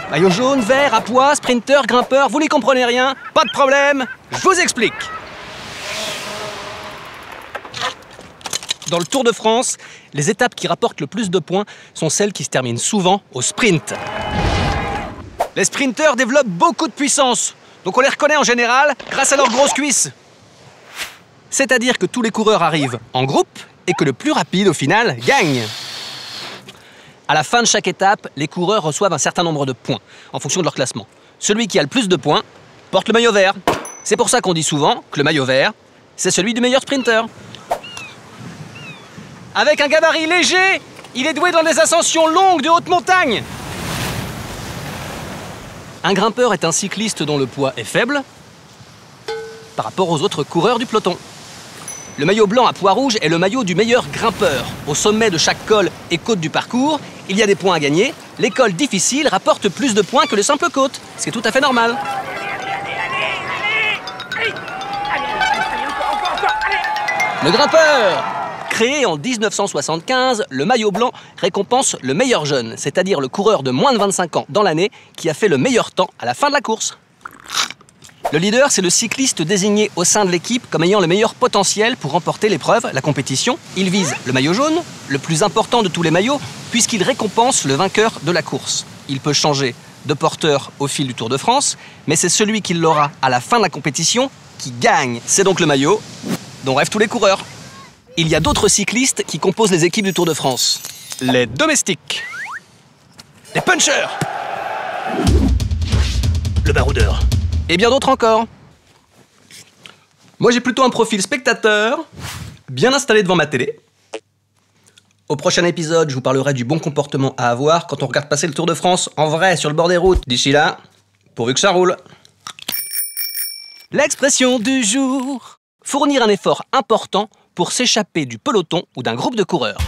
Maillot jaune, vert, à pois, sprinter, grimpeur, vous n'y comprenez rien? Pas de problème, je vous explique. Dans le Tour de France, les étapes qui rapportent le plus de points sont celles qui se terminent souvent au sprint. Les sprinteurs développent beaucoup de puissance, donc on les reconnaît en général grâce à leurs grosses cuisses. C'est-à-dire que tous les coureurs arrivent en groupe et que le plus rapide, au final, gagne. À la fin de chaque étape, les coureurs reçoivent un certain nombre de points, en fonction de leur classement. Celui qui a le plus de points porte le maillot vert. C'est pour ça qu'on dit souvent que le maillot vert, c'est celui du meilleur sprinter. Avec un gabarit léger, il est doué dans des ascensions longues de haute montagne. Un grimpeur est un cycliste dont le poids est faible par rapport aux autres coureurs du peloton. Le maillot blanc à pois rouge est le maillot du meilleur grimpeur. Au sommet de chaque col et côte du parcours, il y a des points à gagner. Les cols difficiles rapportent plus de points que les simples côtes, ce qui est tout à fait normal. Le grimpeur! Créé en 1975, le maillot blanc récompense le meilleur jeune, c'est-à-dire le coureur de moins de 25 ans dans l'année qui a fait le meilleur temps à la fin de la course. Le leader, c'est le cycliste désigné au sein de l'équipe comme ayant le meilleur potentiel pour remporter l'épreuve, la compétition. Il vise le maillot jaune, le plus important de tous les maillots, puisqu'il récompense le vainqueur de la course. Il peut changer de porteur au fil du Tour de France, mais c'est celui qui l'aura à la fin de la compétition qui gagne. C'est donc le maillot dont rêvent tous les coureurs. Il y a d'autres cyclistes qui composent les équipes du Tour de France. Les domestiques, les punchers, le baroudeur, et bien d'autres encore. Moi, j'ai plutôt un profil spectateur, bien installé devant ma télé. Au prochain épisode, je vous parlerai du bon comportement à avoir quand on regarde passer le Tour de France en vrai sur le bord des routes. D'ici là, pourvu que ça roule. L'expression du jour. Fournir un effort important pour s'échapper du peloton ou d'un groupe de coureurs.